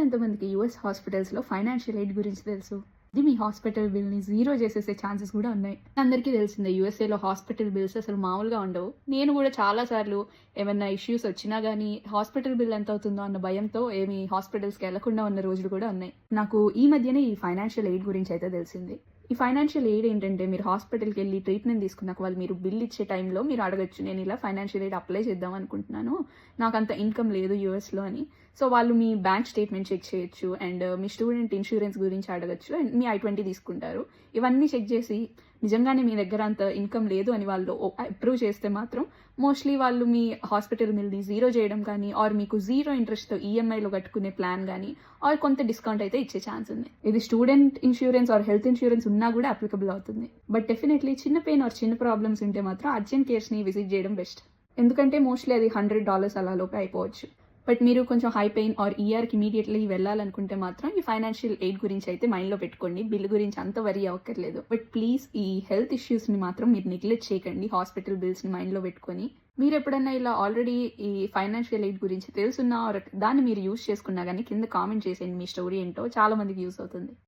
ఎంతమందికి యూఎస్ హాస్పిటల్స్లో financial aid గురించి తెలుసు? ఇది మీ హాస్పిటల్ బిల్ని జీరో చేసేసే ఛాన్సెస్ కూడా ఉన్నాయి. అందరికీ తెలిసిందే యూఎస్ఏలో హాస్పిటల్ బిల్స్ అసలు మామూలుగా ఉండవు. నేను కూడా చాలాసార్లు ఏమైనా ఇష్యూస్ వచ్చినా కానీ హాస్పిటల్ బిల్ ఎంత అవుతుందో అన్న భయంతో ఏమి హాస్పిటల్స్కి వెళ్లకుండా ఉన్న రోజులు కూడా ఉన్నాయి. నాకు ఈ మధ్యనే ఈ ఫైనాన్షియల్ ఎయిడ్ గురించి అయితే తెలిసింది. ఈ ఫైనాన్షియల్ ఎయిడ్ ఏంటంటే మీరు హాస్పిటల్కి వెళ్ళి ట్రీట్మెంట్ తీసుకున్నాక వాళ్ళు మీరు బిల్ ఇచ్చే టైంలో మీరు అడగచ్చు, నేను ఇలా ఫైనాన్షియల్ ఎయిడ్ అప్లై చేద్దాం అనుకుంటున్నాను, నాకు అంత ఇన్కమ్ లేదు యూఎస్లో అని. సో వాళ్ళు మీ బ్యాంక్ స్టేట్మెంట్ చెక్ చేయొచ్చు అండ్ మీ స్టూడెంట్ ఇన్సూరెన్స్ గురించి అడగచ్చు అండ్ మీ I-20 తీసుకుంటారు. ఇవన్నీ చెక్ చేసి నిజంగానే మీ దగ్గర అంత ఇన్కమ్ లేదు అని వాళ్ళు అప్రూవ్ చేస్తే మాత్రం మోస్ట్లీ వాళ్ళు మీ హాస్పిటల్ బిల్ని జీరో చేయడం కానీ ఆర్ మీకు జీరో ఇంట్రెస్ట్తో ఈఎంఐలో కట్టుకునే ప్లాన్ కానీ ఆర్ కొంత డిస్కౌంట్ అయితే ఇచ్చే ఛాన్స్ ఉంది. ఇది student insurance or health insurance ఉన్నా కూడా అప్లికబుల్ అవుతుంది. బట్ డెఫినెట్లీ చిన్న పెయిన్ ఆర్ చిన్న ప్రాబ్లమ్స్ ఉంటే మాత్రం అర్జెంట్ కేర్స్ని విజిట్ చేయడం బెస్ట్. ఎందుకంటే మోస్ట్లీ అది $100 అలా లోపే అయిపోవచ్చు. బట్ మీరు కొంచెం హై పెయిన్ ఆర్ ఈఆర్కి ఇమీడియట్లీ వెళ్ళాలనుకుంటే మాత్రం ఈ ఫైనాన్షియల్ ఎయిడ్ గురించి అయితే మైండ్లో పెట్టుకోండి. బిల్ గురించి అంత వరీ అవ్వక్కర్లేదు. బట్ ప్లీజ్ ఈ హెల్త్ ఇష్యూస్ని మాత్రం మీరు నెగ్లెక్ట్ చేయకండి. హాస్పిటల్ బిల్స్ని మైండ్లో పెట్టుకొని మీరు ఎప్పుడన్నా ఇలా ఆల్రెడీ ఈ ఫైనాన్షియల్ ఎయిడ్ గురించి తెలుసున్నా ఆర్ దాన్ని మీరు యూజ్ చేసుకున్నా కానీ కింద కామెంట్ చేసేయండి మీ స్టోరీ ఏంటో, చాలా మందికి యూస్ అవుతుంది.